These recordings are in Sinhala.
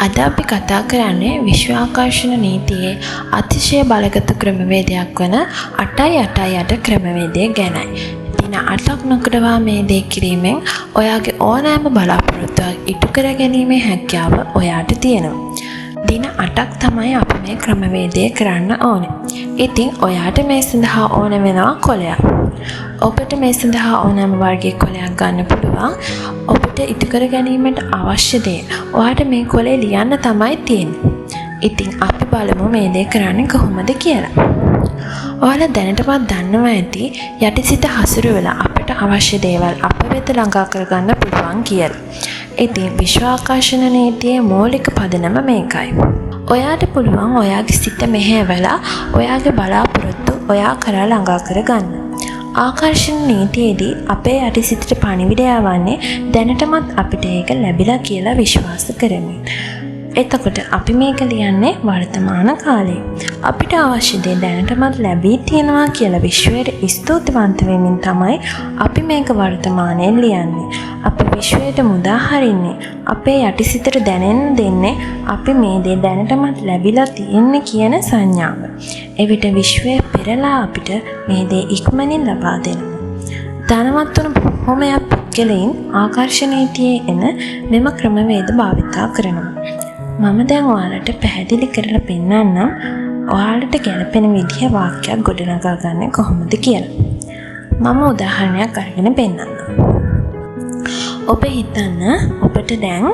අද අපි කතා කරන්නේ විශ්වාකර්ෂණ නීතියේ අතිශය බලගත ක්‍රමවේදයක් වන 8x8 ක්‍රමවේදය ගැනයි. දින 8ක් නොකඩවා මේ දේ කිරීමෙන් ඔයාගේ ඕනෑම බලාපොරොත්තුවක් ඉටු කර ගැනීමේ හැකියාව ඔයාට තියෙනවා. දින 8ක් තමයි අපි මේ ක්‍රමවේදය කරන්න ඕනේ. ඉතින් ඔයාට මේ සඳහා ඕන වෙනවා කොලයක්. ඔබට මේ සඳහා ඕනෑම වර්ගයේ කොලයක් ගන්න පුළුවන්. ඔබට ඉටු කර ගැනීමට අවශ්‍ය දේ ඔයාට මේ කොලේ ලියන්න තමයි තියෙන්නේ. ඉතින් අපි බලමු මේ දේ කරන්නේ කොහොමද කියලා. ඔයාලා දැනටමත් දන්නවා ඇති යටිසිත හසුරු වෙලා අපට අවශ්‍ය දේවල් අප වෙත ළඟා කරගන්න පුළුවන් කියලා. ඉතින් විශ්වාකර්ෂණ නීතියේ මූලික පදනම මේකයි. ඔයාට පුළුවන් ඔයාගේ සිත මෙහෙवला ඔයාගේ බලාපොරොත්තු ඔයා කරා ළඟා කරගන්න. ආකර්ෂණ නීතියේදී අපේ යටිසිතට පණිවිඩය යවන්නේ දැනටමත් අපිට ඒක ලැබිලා කියලා විශ්වාස කරමින්. එතකොට අපි මේක ලියන්නේ වර්තමාන කාලේ. අපිට අවශ්‍ය දේ දැනටමත් ලැබී තියෙනවා කියලා විශ්වයට ස්තුතිවන්ත වෙමින් තමයි අපි මේක වර්තමානයේ ලියන්නේ. අපි විශ්වයට මුදා හරින්නේ අපේ යටිසිතට දැනෙන්න දෙන්නේ අපි මේ දේ දැනටමත් ලැබිලා තියෙන්නේ කියන සංඥාව. එවිට විශ්වය පෙරලා අපිට මේ දේ ඉක්මනින් ලබා දෙනවා. ධනවත් වුණු බොහෝමයක් පුද්ගලයන් ආකර්ෂණ නීතියේ එන මෙම ක්‍රමවේද භාවිතා කරනවා. මම දැන් ඔයාලට පැහැදිලි කරලා පෙන්නන්නම් ඔයාලට ගැලපෙන විදිහ වාක්‍යයක් ගොඩනගා ගන්න කොහොමද කියලා. මම උදාහරණයක් අරගෙන පෙන්නන්නම්. ඔබ හිතන්න ඔබට දැන්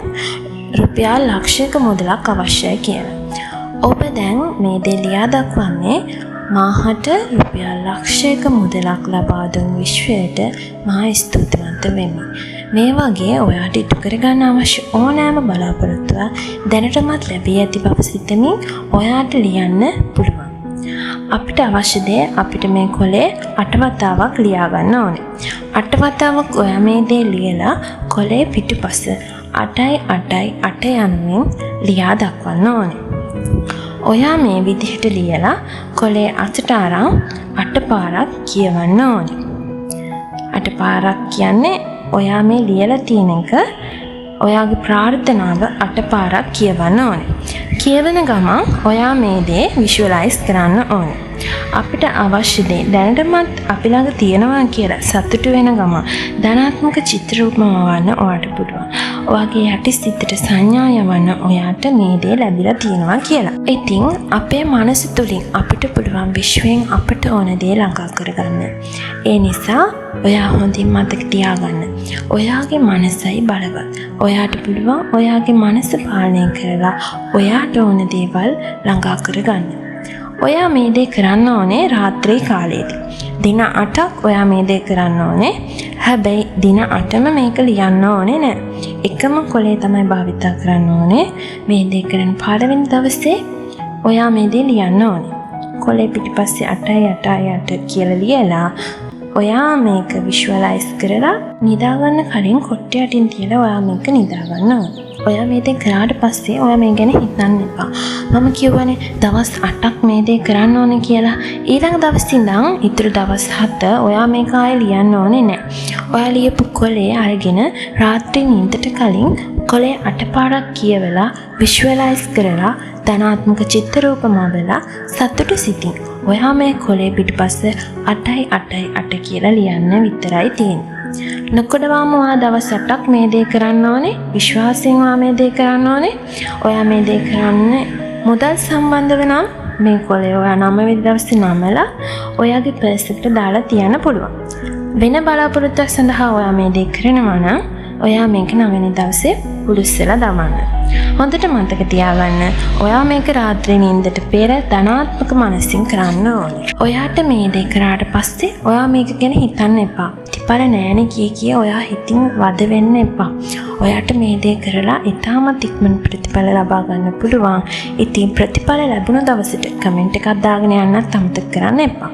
රුපියල් ලක්ෂයක මුදලක් අවශ්‍යයි කියලා. ඔබ දැන් මේ දේ ලියා දක්වන්නේ මාහට රුපියල් ලක්ෂයක මුදලක් ලබා දුන් විශ්වයට මා ස්තුතිවන්ත වෙමි. මේ වගේ ඔයාට ඉටු කරගන්න අවශ්‍ය ඕනෑම බලාපොරොත්තුවක් දැනටමත් ලැබී ඇති බව සිතමින් ඔයාට ලියන්න පුළුවන්. අපිට අවශ්‍ය දේ අපිට මේ කොලේ 8 වතාවක් ලියා ගන්න ඕනේ. 8 වතාවක් ඔයා මේ දේ ලියලා කොලේ පිටුපස 8x8 යනුවෙන් ලියා දක්වන්න ඕනේ. ඔයා මේ විදිහට ලියලා කොලේ අතට අරන් 8 පාරක් කියවන්න ඕනේ. 8 පාරක් කියන්නේ ඔයා මේ ලියලා තියෙන එක ඔයාගේ ප්‍රාර්ථනාව 8 පාරක් කියවන්න ඕනේ. කියවන ගමන් ඔයා මේ දේ විෂුවලයිස් කරන්න ඕනේ. අපිට අවශ්‍ය දේ දැනටමත් අපි ළඟ තියෙනවා කියලා සතුටු වෙන ගමන් ධනාත්මක චිත්‍ර රූපමවන්න ඔයාට පුළුවන්. ඔයාගේ යටිසිතට සංඥා යවන්න ඔයාට මේ දේ ලැබිලා තියෙනවා කියලා. ඉතින් අපේ මනස තුලින් අපිට පුළුවන් විශ්වයෙන් අපට ඕන දේ ළඟා කරගන්න. ඒ නිසා ඔයා හොඳින් මතක තියාගන්න. ඔයාගේ මනසයි බලවත්. ඔයාට පුළුවන් ඔයාගේ මනස පාලනය කරලා ඔයාට ඕන දේවල් ළඟා කරගන්න. ඔයා මේ දේ කරන්න ඕනේ රාත්‍රී කාලයේදී. දින 8ක් ඔයා මේ දේ කරන්න ඕනේ. හැබැයි දින 8ම මේක ලියන්න ඕනේ නෑ. එකම කොලේ තමයි භාවිත කරන්න ඕනේ. මේ දේ කරන පළවෙනි දවසේ ඔයා මේ දේ ලියන්න ඕනේ. කොලේ පිටිපස්සේ 8x8 කියලා ලියලා ඔයා මේක විෂුවලයිස් කරලා නිදා ගන්න කලින් කොට්ටය යටින් තියලා ඔයා මේක නිදා ගන්න ඕනේ. ඔයා මේ දේ කරාට පස්සේ ඔයා මේ ගැන හිතන්න එපා. මම කියවනේ දවස් 8ක් මේ දේ කරන්න ඕනේ කියලා. ඊළඟ දවස් ඉඳන් ඊටු දවස් 7 ඔයා මේක ආයෙ ලියන්න ඕනේ නැහැ. ඔයා ලියපු කොලේ අරගෙන රාත්‍රී නිින්දට කලින් කොලේ 8 පාරක් කියවලා විෂුවලයිස් කරලා ධනාත්මක චිත්‍ර රූපමවලා සතුටු සිතින් ඔයා මේ කොලේ පිටපස්ස 8x8 කියලා ලියන්න විතරයි තියෙන්නේ. නොකඩවාම ඔයා දවස් 8ක් මේ දේ කරන්න ඕනේ. විශ්වාසයෙන් ඔයා මේ දේ කරන්න ඕනේ. ඔයා මේ දේ කරන්න මුදල් සම්බන්ධව නම් මේ කොලේ ඔයා 9 වෙනි දවසේ නමලා ඔයාගේ පර්ස් එකට දාලා තියන්න පුළුවන්. වෙන බලාපොරොත්තුවක් සඳහා ඔයා මේ දේ කරනවා නම් ඔයා මේක 9 වෙනි දවසේ පුරුස්සලා දාන්න. හොඳට මතක තියාගන්න ඔයා මේක රාත්‍රී නිින්දට පෙර ධනාත්මක මනසින් කරන්න ඕනේ. ඔයාට මේ දේ කරාට පස්සේ ඔයා මේක ගැන හිතන්න එපා. ප්‍රතිඵල නෑනේ කිය ඔයා හිතින් වද වෙන්න එපා. ඔයාට මේ දේ කරලා ඉතාමත් ඉක්මන ප්‍රතිඵල ලබා ගන්න පුළුවන්. ඉතින් ප්‍රතිඵල ලැබුණ දවසට කමෙන්ට් එකක් දාගෙන යන්නත් අමතක කරන්න එපා.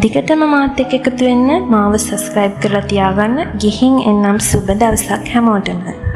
දිගටම මාත් එක්ක එකතු වෙන්න මාව සබ්ස්ක්‍රයිබ් කරලා තියාගන්න. ගිහින් එන්නම් සුබ දවසක් හැමෝටම.